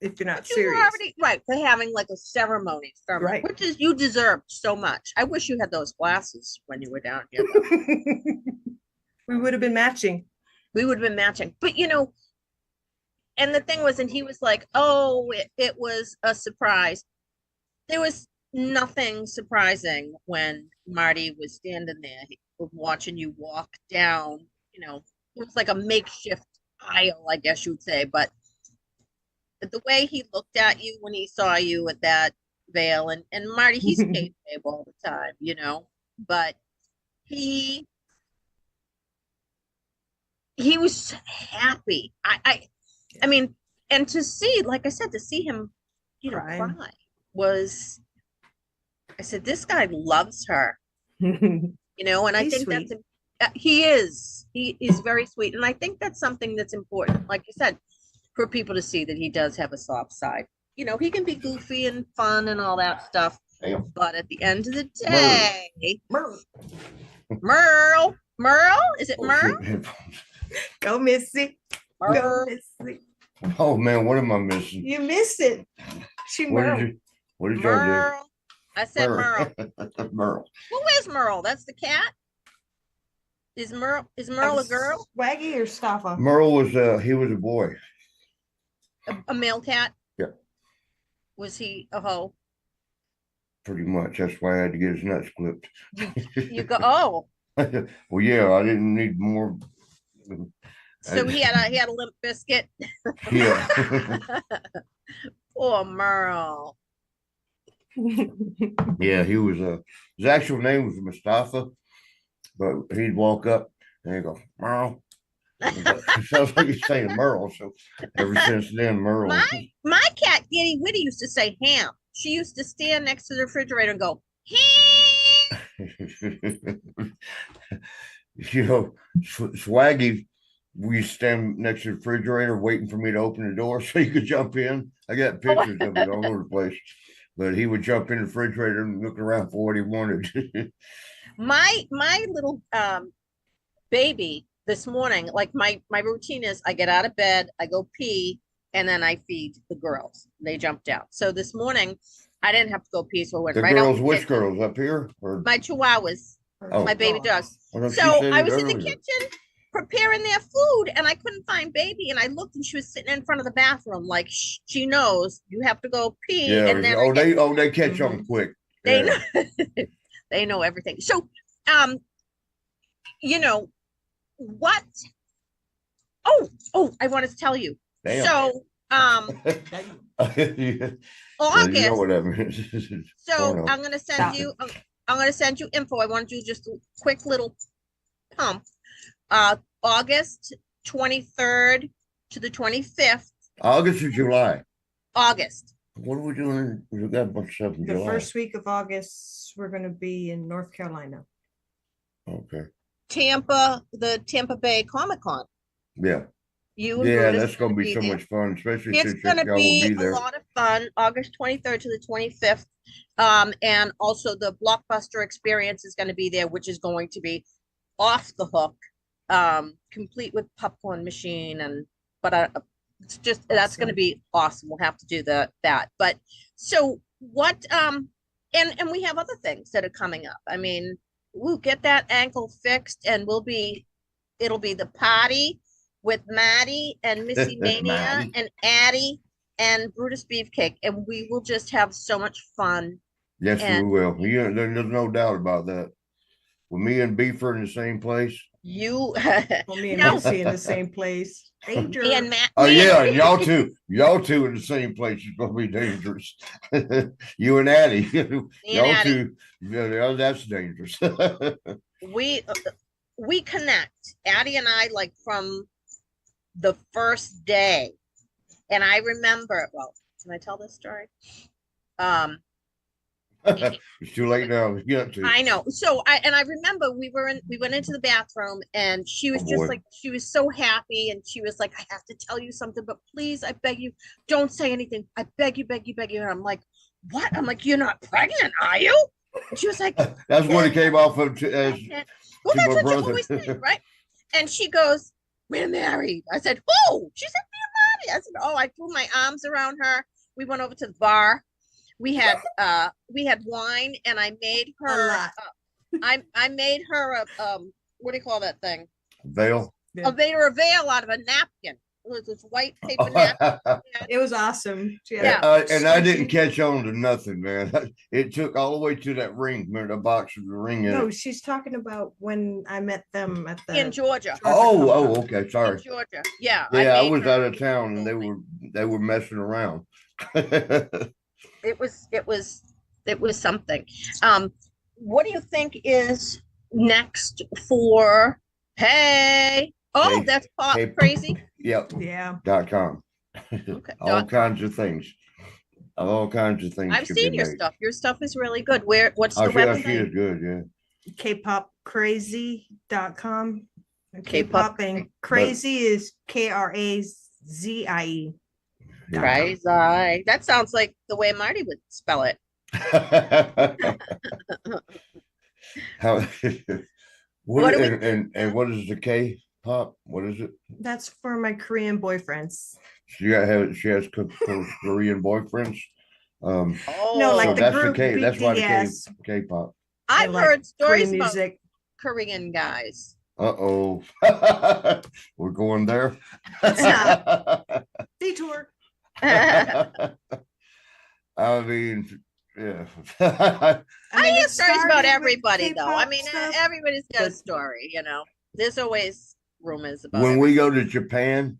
if you're not But you were serious. already right for having like a ceremony, Right. which is you deserved so much. I wish you had those glasses when you were down here. We would have been matching. We would have been matching. But and the thing was, and he was like, oh, it was a surprise. There was nothing surprising when Marty was standing there watching you walk down. It was like a makeshift aisle, I guess you'd say, but the way he looked at you when he saw you at that veil, and Marty, he's kayfabe all the time, but he was happy. I mean, and to see, like I said, to see him, Crying. cry was, I said, this guy loves her, and I He's think sweet. he is very sweet. And I think that's something that's important. Like you said, for people to see that he does have a soft side. He can be goofy and fun and all that stuff. Damn. But at the end of the day, Merle, is it Merle? Go Missy. Go Merle. Missy. Oh man, what am I missing? You missed it. She What Merle. did y'all Merle. I said Merle. do? Merle. Who is Merle? That's the cat? Is Merle a girl? Swaggy or Staffa? Merle was he was a boy. A male cat? Yeah. Was he a hoe? Pretty much. That's why I had to get his nuts clipped. You go, oh, Well, yeah, I didn't need more. so he had a limp biscuit. Yeah. Poor Merle. Yeah, he was his actual name was Mustafa, but he'd walk up and he'd go, Merle. It sounds like he's saying Merle. So ever since then, Merle. My cat Giddy Witty used to say ham. She used to stand next to the refrigerator and go, ham. You know, Swaggy, we used to stand next to the refrigerator waiting for me to open the door so he could jump in. I got pictures of it all over the place. But he would jump in the refrigerator and look around for what he wanted. My little baby this morning, like my routine is I get out of bed, I go pee, and then I feed the girls. They jump down. So this morning I didn't have to go pee, so I went The right girls, out. which girls up here? Or My chihuahuas, Oh. my baby dogs. I know she So said I it was in the earlier. kitchen preparing their food and I couldn't find baby, and I looked and she was sitting in front of the bathroom like she knows you have to go pee. Yeah. And then They catch on quick. they Yeah. know they know everything. So you know what? Oh, I wanted to tell you. Damn. So Yeah, you August. know what that means. So Porno. I'm gonna send Stop you. I'm gonna send you info. I want to do just a quick little pump. August 23rd to the 25th. August or July? August. What are we doing? We got a bunch of stuff in The July. first week of August, we're gonna be in North Carolina. Okay. The Tampa Bay Comic Con. Yeah. You and Yeah, Brutus that's gonna be so there. much fun, especially It's since gonna y'all will be be a there. lot of fun. August 23rd to the 25th. And also the Blockbuster experience is gonna be there, which is going to be off the hook, complete with popcorn machine it's just that's going to be awesome. We'll have to do that. But so what? And we have other things that are coming up. I mean, we'll get that ankle fixed, and it'll be the party with Maddie and Missy Mania Maddie. and Addie and Brutus Beefcake, and we will just have so much fun. Yes, and- we will. There's no doubt about that. With me and Beefer in the same place. You Well, me and No. Missy in the same place. Danger. me and Matt. Oh me and- yeah, and y'all two in the same place is gonna be dangerous. You and Addie, y'all Addie. two, yeah, that's dangerous. we connect, Addie and I, like from the first day. And I remember, well, can I tell this story? It's too late now. Get to. I know. So I remember we went into the bathroom and she was Oh, just boy. like, she was so happy and she was like, I have to tell you something, but please, I beg you, don't say anything. I beg you, beg you, beg you. And I'm like, what? I'm like, you're not pregnant, are you? And she was like, That's what it came off of. As, well, to that's my what brother. you always say, right? And she goes, we're married. I said, who? She said, we're married. I said, oh, I threw my arms around her. We went over to the bar. We had wine, and I made her. lot. I made her a what do you call that thing? Veil. I made her a veil out of a napkin. It was this white paper napkin. It was awesome. She had Yeah. And I didn't catch on to nothing, man. It took all the way to that ring, man, the box with the ring in No, it. she's talking about when I met them at the In Georgia. Oh, okay, In sorry. Georgia. Yeah. Yeah, I made was her out a of town and veil. they were messing around. It was something. What do you think is next for Hey? Oh, Hey, that's pop hey. crazy. Yep. Yeah. .com. Okay. All kinds of things. All kinds of things. I've can seen be your made. stuff. Your stuff is really good. What's Oh, the she website? is good, yeah. Kpopcrazy.com. K-pop. K-pop and crazy is KRAZIE. Crazy. That sounds like the way Marty would spell it. How What what do we- and what is the K pop? What is it? That's for my Korean boyfriends. She has Korean boyfriends. Oh, No, like So the that's the group K. That's why the BTS. K pop. I've like heard stories Korean about music. Korean guys. Uh-oh. We're going there. Detour. I mean, yeah. I hear it stories about started with everybody, though. I K-pop mean, stuff, everybody's got a but- story, you know. There's always rumors about When we everybody. go to Japan,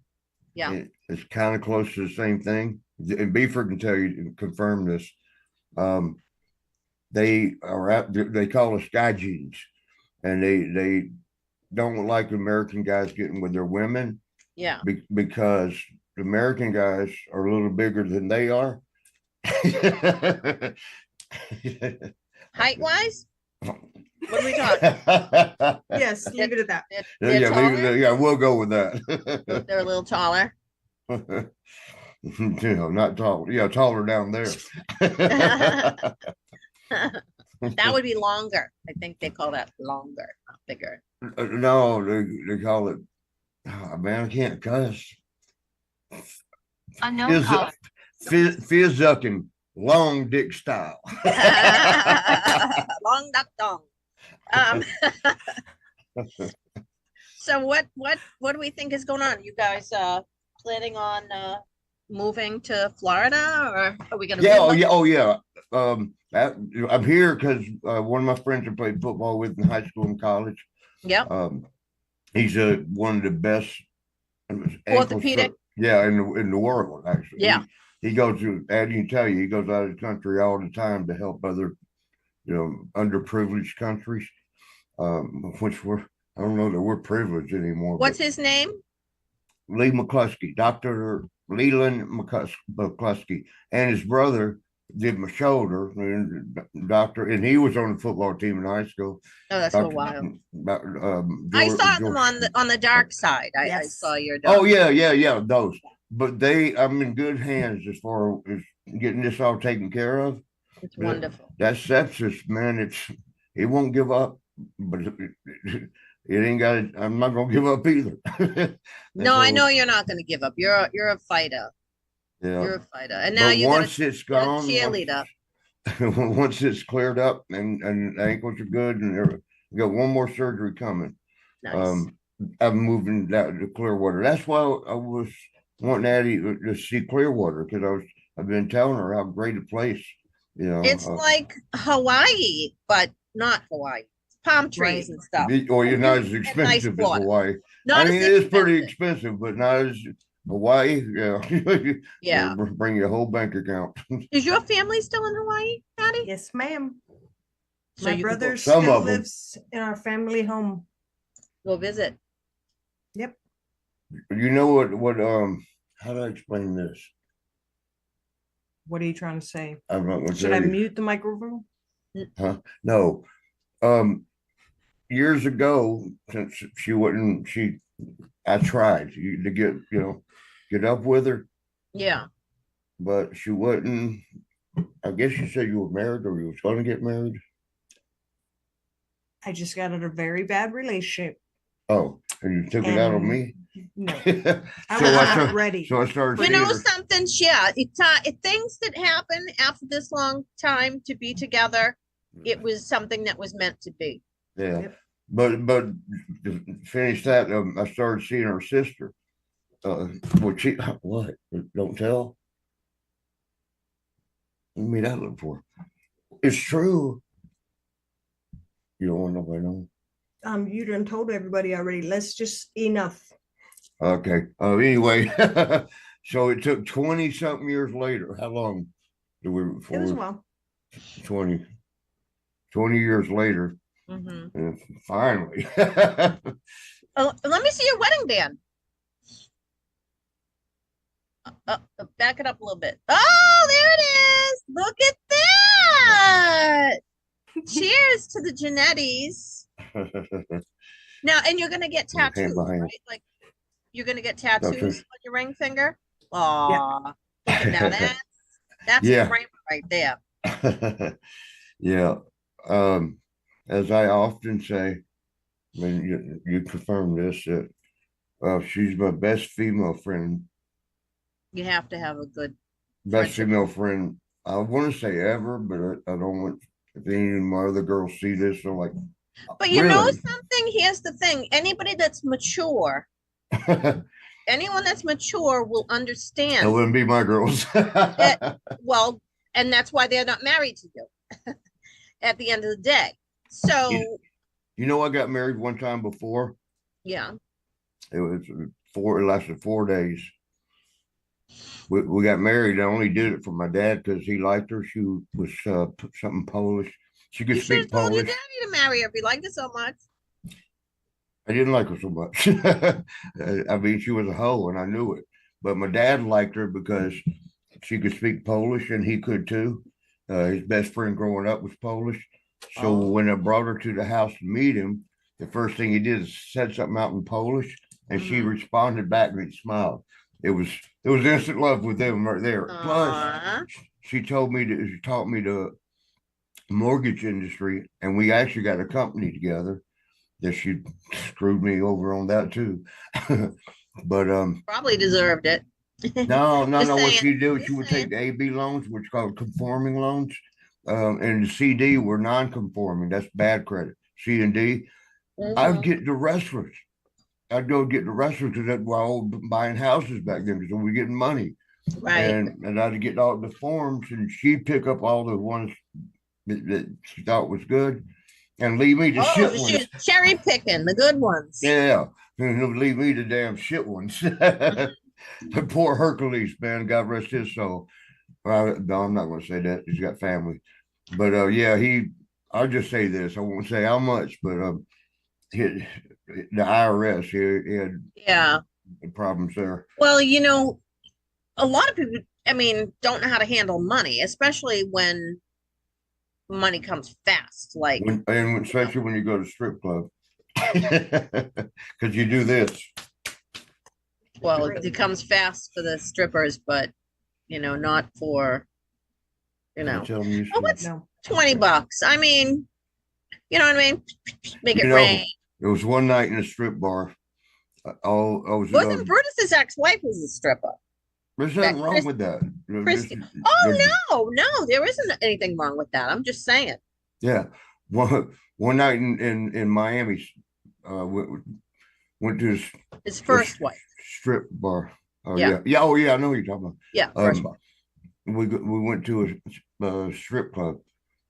Yeah. it's kind of close to the same thing. And Beaver can tell you, confirm this. They are out, they call us gaijins, and they don't like American guys getting with their women Yeah. because the American guys are a little bigger than they are. Height wise? What are we talking? Yes, leave it at that. They're taller? Yeah, we'll go with that. They're a little taller. Not tall. Yeah, taller down there. That would be longer. I think they call that longer, not bigger. No, they call it. Oh, man, I can't cuss. Unknown caller. Fizzucking long dick style. Long duck dong. So what do we think is going on? You guys planning on moving to Florida, or are we gonna? Oh yeah. I'm here because one of my friends I played football with in high school and college. Yeah. He's one of the best Orthopedic. Yeah, in the world actually. Yeah. He goes to, Addie can tell you, he goes out of the country all the time to help other, underprivileged countries, which I don't know that we're privileged anymore. What's his name? Lee McCluskey, Dr. Leland McCluskey, and his brother did my shoulder, and he was on the football team in high school. Oh, that's so wild. I George, saw them on the dark side. I Yes. saw your dog. Oh yeah, those. But I'm in good hands as far as getting this all taken care of. It's wonderful. That sepsis, man, it won't give up, but it ain't got it. I'm not gonna give up either. No, I know you're not going to give up. You're a fighter. Yeah. You're a fighter, and now But you're once it's you're a gone, cheerleader. once it's cleared up and the ankles are good, and we got one more surgery coming. Nice. I'm moving down to Clearwater. That's why I was wanting Addie to see Clearwater, because I've been telling her how great a place. It's like Hawaii, but not Hawaii. Palm trees and stuff. You're not as And expensive as water. Hawaii. Not I mean, as it is pretty expensive. expensive, but not as Hawaii. Yeah. Yeah. It'll bring you a whole bank account. Is your family still in Hawaii, Addie? Yes, ma'am. So My you could brother Some still of 'em. lives in our family home. go visit. Yep. You know what how do I explain this? What are you trying to say? I'm not gonna Should tell I you. mute the microphone? No. Years ago, since I tried to get up with her, Yeah. but she wouldn't. I guess you said you were married, or you was going to get married. I just got out of a very bad relationship. Oh, and you took it out on And- me. No, so I was I not ready. So I started. You know seeing her. something? Yeah. It things that happen after this long time to be together. It was something that was meant to be. Yeah, Yep. but to finish that, I started seeing her sister. What? Don't tell. Let me that look for. It's true. You don't want nobody to know. You done told everybody already. Let's just enough. Okay. Anyway, so it took 20 something years later. How long did we? It was well. 20 years later, Mhm. and finally. Oh, let me see your wedding band. Back it up a little bit. Oh, there it is. Look at that. Cheers to the Jannettys. Now, and you're gonna get Hand tattoos, behind. right? Like you're gonna get tattoos Okay. on your ring finger. Aw. Now that's Yeah. a frame right there. Yeah. As I often say, I mean, you confirm this, that she's my best female friend, You have to have a good best Friendship. female friend. I want to say ever, but I don't want, if any of my other girls see this, they're like, But you know Really? something? Here's the thing. Anybody that's mature, anyone that's mature will That understand wouldn't be my girls. that, well, and that's why they're not married to you at the end of the day. So, You know, I got married one time before. yeah. It was it lasted 4 days. We got married. I only did it for my dad because he liked her. She was something Polish. She could You should have speak told your Polish. daddy to marry her if you liked her so much. I didn't like her so much. I mean, she was a hoe, and I knew it. But my dad liked her because she could speak Polish, and he could too. His best friend growing up was Polish. So Oh. when I brought her to the house to meet him, the first thing he did is said something out in Polish, and she Mhm. responded back and smiled. It was instant love with them right there. Plus, Aw. she taught me the mortgage industry, and we actually got a company together. That she screwed me over on that too. But Probably deserved it. no, Just what saying. she do, she Just would saying. take the AB loans, which are called conforming loans. And the CD were non-conforming. That's bad credit. C and D. I'd Mhm. get the wrestlers. I'd go get the wrestlers because that's why I was buying houses back then because we were getting money. Right. And I'd get all the forms, and she'd pick up all the ones that she thought was good and leave me the Oh, shit so ones. she's cherry picking the good ones. Yeah, and leave me the damn shit ones. The poor Hercules, man, God rest his soul. Well, no, I'm not going to say that. He's got family, but yeah, I'll just say this. I won't say how much, but the IRS, he had Yeah. problems there. Well, you know, a lot of people, I mean, don't know how to handle money, especially when money comes fast. Like, Especially when you go to strip club, because you do this. well, it comes fast for the strippers, but not for, I tell them you oh, what's No. $20? I mean, you know what I mean? Make it You know, rain. it was one night in a strip bar. I was Wasn't Brutus's ex-wife was a stripper? there's that nothing wrong with that. Christy. Just- Oh no, there isn't anything wrong with that. I'm just saying. Yeah, one night in Miami, went to His first wife. strip bar. Oh Yeah. yeah. Oh yeah, I know what you're talking about. Yeah, first wife. We went to a strip club.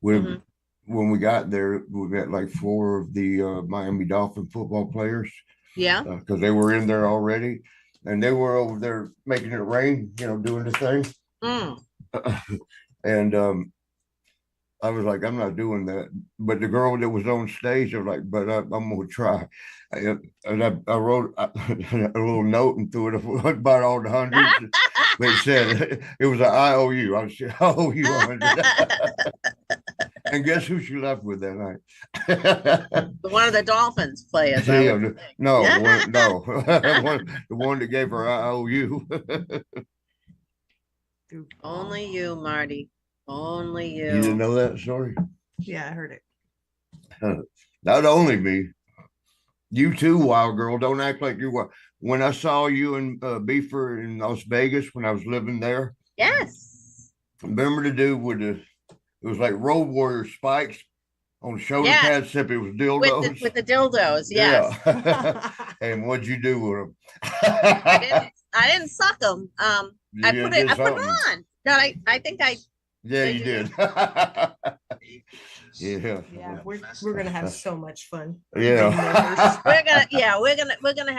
With Mhm. When we got there, we met like four of the Miami Dolphin football players Yeah. because they were in there already, and they were over there making it rain, doing the thing. Mm. And I was like, I'm not doing that. But the girl that was on stage, I was like, but I'm gonna try. And I wrote a little note and threw it about all the hundreds. But it said it was an IOU. I was I owe you 100. And guess who she left with that night? One of the Dolphins players. Yeah, I would think. no, the one that gave her IOU. Only you, Marty. Only You didn't you. know that story? Yeah, I heard it. Not only me, you too, wild girl. Don't act like you were. When I saw you and Beefer in Las Vegas when I was living there, Yes. remember the dude with it was like Road Warrior spikes on the shoulder Yeah. pads, except it was dildos. With the dildos. Yes. Yeah. And what'd you do with them? I didn't suck them. I put it on. No, I think I. Yeah, They you do did. Yeah. Yeah, we're gonna have so much fun. Yeah. we're gonna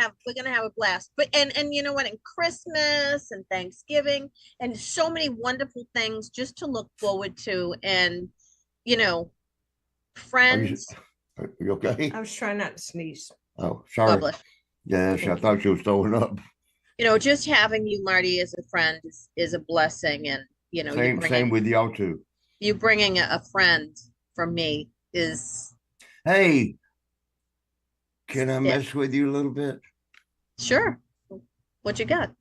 have a blast. But and you know what? In Christmas and Thanksgiving and so many wonderful things just to look forward to, and friends. Are you okay? I was trying not to sneeze. Oh, sorry. Publish. Yes, I thought you was throwing up. Just having you, Marty, as a friend is a blessing, and Same with y'all too. you bringing a friend from me is Hey, can I Yeah. mess with you a little bit? sure. What you got?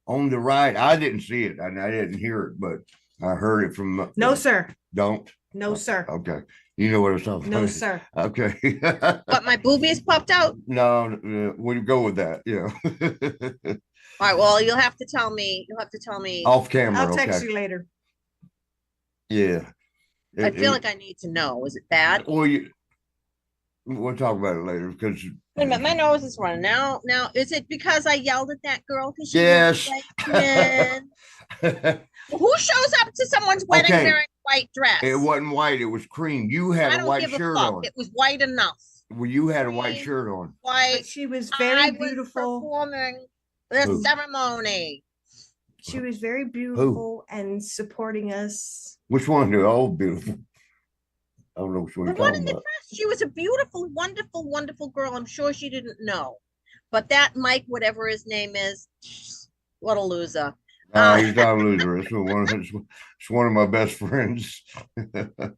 On the right, I didn't see it and I didn't hear it, but I heard it from. No, sir. Don't. No, sir. Okay, you know what I was talking No, about. sir. Okay. What, my boobies popped out? No, we'll go with that. Yeah. All right, well, you'll have to tell me. Off camera. I'll text Okay. you later. Yeah. I feel like I need to know. Is it bad? Well, we'll talk about it later because. Wait a minute, my nose is running. Now, is it because I yelled at that girl? Because she Yes. was like, who shows up to someone's wedding Okay. wearing a white dress? It wasn't white. It was cream. You had I a don't white give a shirt fuck. on. It was white enough. Well, you had a white Cream, shirt on. White. But she was I very was beautiful. performing the Who? ceremony. She was very beautiful and supporting us. Which one? They're all beautiful. I don't know which one The you're one talking in the about. dress. She was a beautiful, wonderful, wonderful girl. I'm sure she didn't know. But that Mike, whatever his name is, what a loser. He's not a loser. It's one of my best friends. It's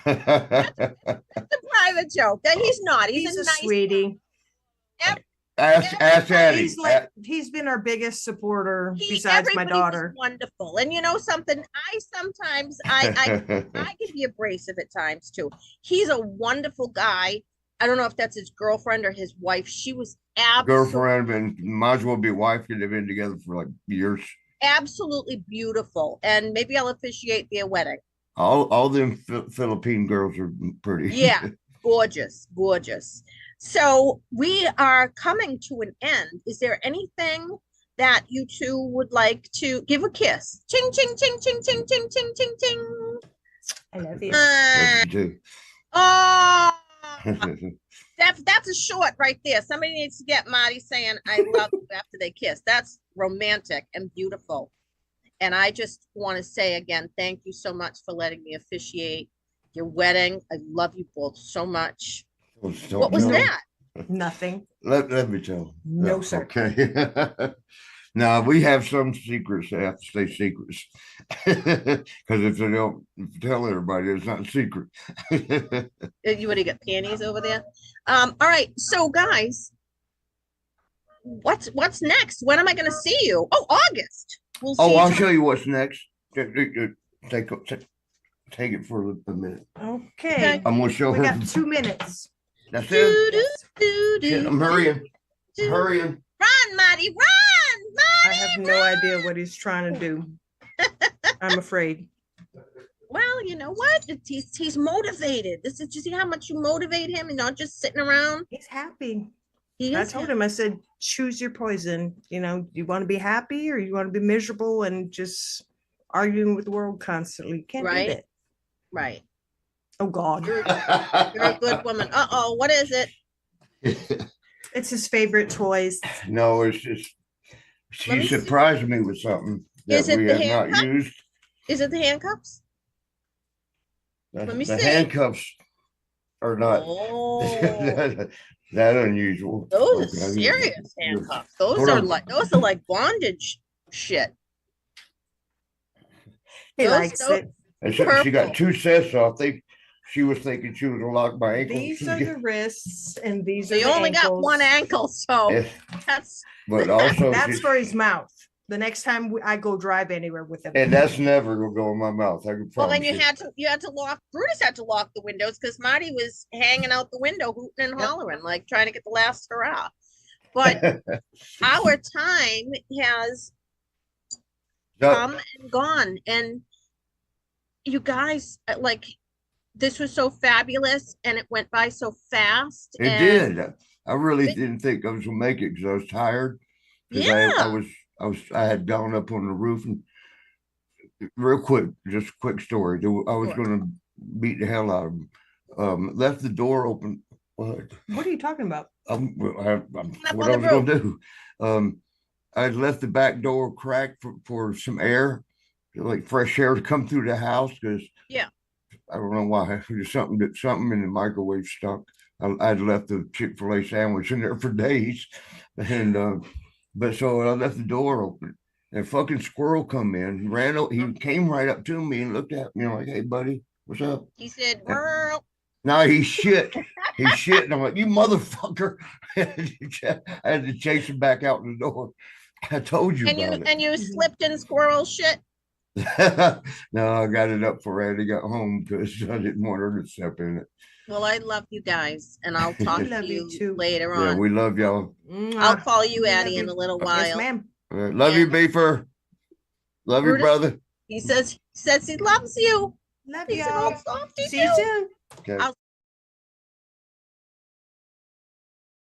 a private joke. That he's not. He's He's a a nice sweetie. Ask Addie. He's been our biggest supporter He, besides my everybody was daughter. wonderful. And you know something, I sometimes I can be abrasive at times too. He's a wonderful guy. I don't know if that's his girlfriend or his wife. She was Girlfriend and might as well be wife. They've been together for like years. absolutely beautiful. And maybe I'll officiate their wedding. All them Philippine girls are pretty. Yeah, gorgeous, gorgeous. So we are coming to an end. Is there anything that you two would like to give a kiss? Ching, ching, ching, ching, ching, ching, ching, ching, ching. I love you. Yes, you do. Oh, that's a short right there. Somebody needs to get Marty saying "I love you" after they kiss. That's romantic and beautiful. And I just want to say again, thank you so much for letting me officiate your wedding. I love you both so much. What was that? Nothing. Let me tell. No, sir. Okay. Now we have some secrets that have to stay secrets because if they don't tell everybody, it's not a secret. You already got panties over there. All right. So guys, what's next? When am I going to see you? Oh, August. We'll see. I'll show you what's next. Take it for a minute. Okay. I'm gonna show We her. got 2 minutes. That's Do, it. do, do, Shit, I'm hurrying. do. Hurrying. Run, Marty, run, I Marty. have no idea what he's trying to do. I'm afraid. Well, you know what? He's motivated. This is just see how much you motivate him and not just sitting around. He's happy. He I is told him, I said, choose your poison. You know, you want to be happy or you want to be miserable and just arguing with the world constantly. You can't Right. do that. right. Oh God. You're a good woman. Uh-oh, what is it? It's his favorite toys. No, it's just Let me she see. surprised me with something Is that it we the had not handcuff? used. Is it the handcuffs? The, Let me the see. handcuffs are not Oh, that unusual. those are Okay. serious handcuffs. Those Hold are on. like bondage shit. He Those likes don't- it. And she Purple. got two sets, so I think she was thinking she was gonna lock my ankles. These are the wrists and these So are you the only got ankles. one ankle, so Yeah, that's but also, That's for his mouth. The next time I go drive anywhere with him. and that's never gonna go in my mouth. I can well. promise Then you had to lock. Brutus had to lock the windows because Marty was hanging out the window, hooting and hollering, like trying to get the last hurrah. But our time has So, come and gone, and you guys like this was so fabulous, and it went by so fast. it and did. I really didn't think I was gonna make it because I was tired. 'Cause Yeah. I had gone up on the roof and real quick, just a quick story. I was Sure. gonna beat the hell out of him. Left the door open. What? What are you talking about? What Up I on was the gonna do. I had left the back door cracked for some air, like fresh air to come through the house because Yeah. I don't know why. There's something in the microwave stuck. I'd left the Chick-fil-A sandwich in there for days. And but so I left the door open. And fucking squirrel come in. He came right up to me and looked at me like, "Hey buddy, what's up?" He said, "Merle." No, he shit. He shit. And I'm like, "You motherfucker." I had to chase him back out the door. I told you And you about it. and you slipped in squirrel shit. No, I got it up for Addie got home because I didn't want her to step in it. Well, I love you guys, and I'll talk I to love you you too. later Yeah, on. we love y'all. I'll call you We love Addie in you. a little Yes, while. ma'am. Love you, Beefer. Love you, Brutus- brother. He says he loves you. Love He's an y'all. old softy See you too. soon. Okay. I'll